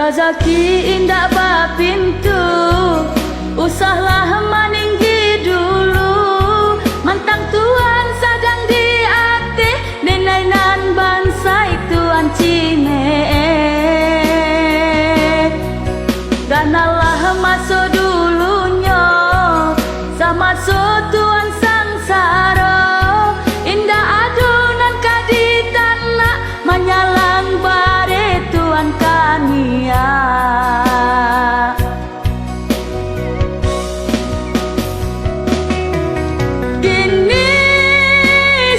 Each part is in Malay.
Rezeki indah bapintu, usahlah maninggi dulu. Mantang tuan sadang di ate, nenainan bangsa itu ancine. Ganalah masuk dulunya, sama tuan sangsara. Indah adunan kaditan nak menyalang bare tuan kania. Kini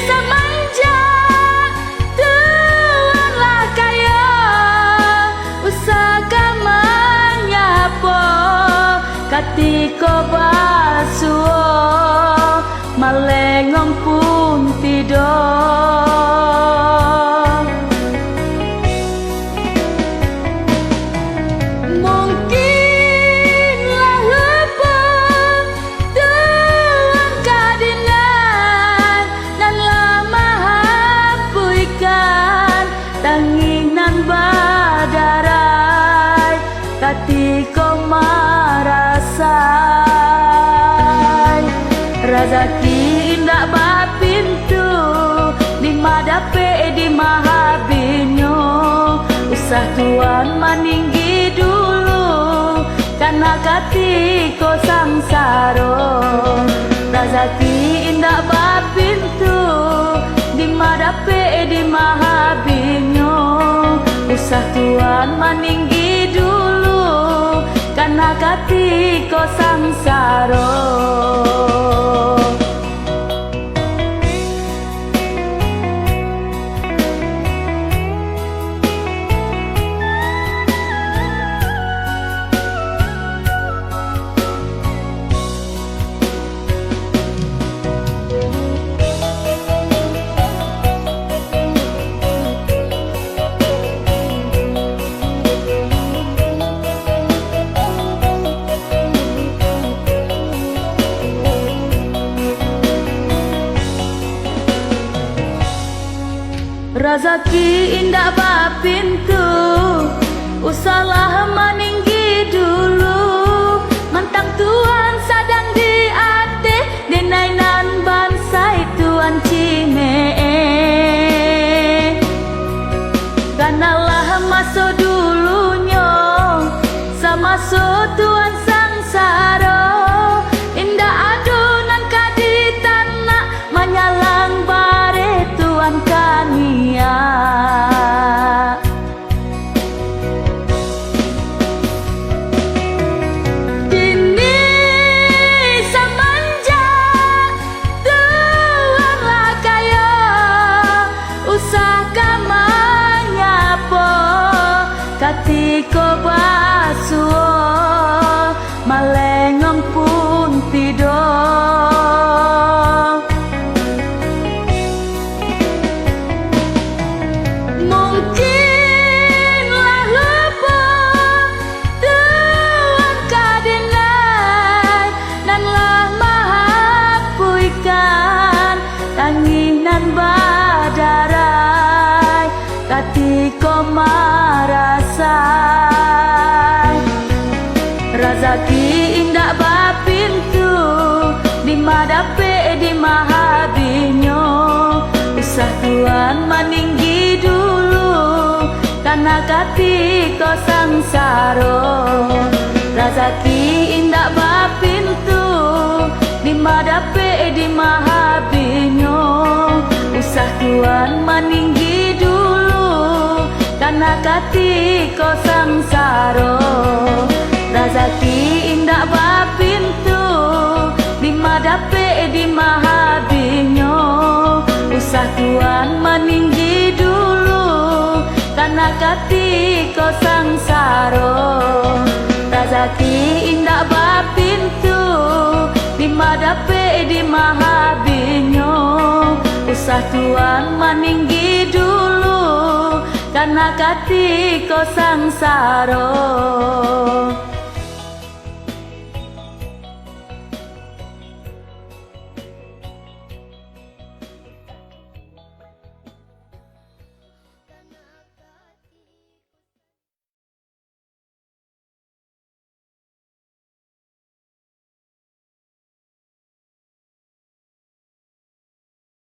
semenjak tuanlah kaya, usaha menyapo katiko basuo, malengong pun tidur. Mungkinlah luput tuan kadinan, dan lama hapuikan tanginan badarai katiko marasai. Rezeki indah bapintu, di madape di mahabinyo. Usah tuan maninggi dulu, karena katiko sangsaro. Rezeki indah bapintu, di madape di mahabinyo. Usah tuan maninggi dulu, karena katiko sangsaro. Rezeki indah bapintu, usahlah maninggi dulu. Mantang tuan sadang di ate, denainan bangsa itu ancine. Ganalah masuk dulunya, sama tuan sangsara. Indah adunan kaditan nak menyalang bare tuan kania. Kini semenjak tuanlah kaya, usah menyapo katiko basuo, malengong pun tidur. Mungkinlah luput tuan kadinan, dan lama hapuikan tanginan badarai katiko marasai. Rezeki indah bapintu, di madape di mahabinyo. Usah tuan maninggi dulu, karena katiko sangsaro. Rezeki indah bapintu, di madape di mahabinyo. Usah tuan maninggi dulu, karena katiko sangsaro. Rezeki indah bapintu, di madape di mahabinyo. Usah tuan maninggi dulu, karena katiko sangsaro. Rezeki indah bapintu, di madape di mahabinyo. Usah tuan maninggi dulu, karena katiko sangsaro.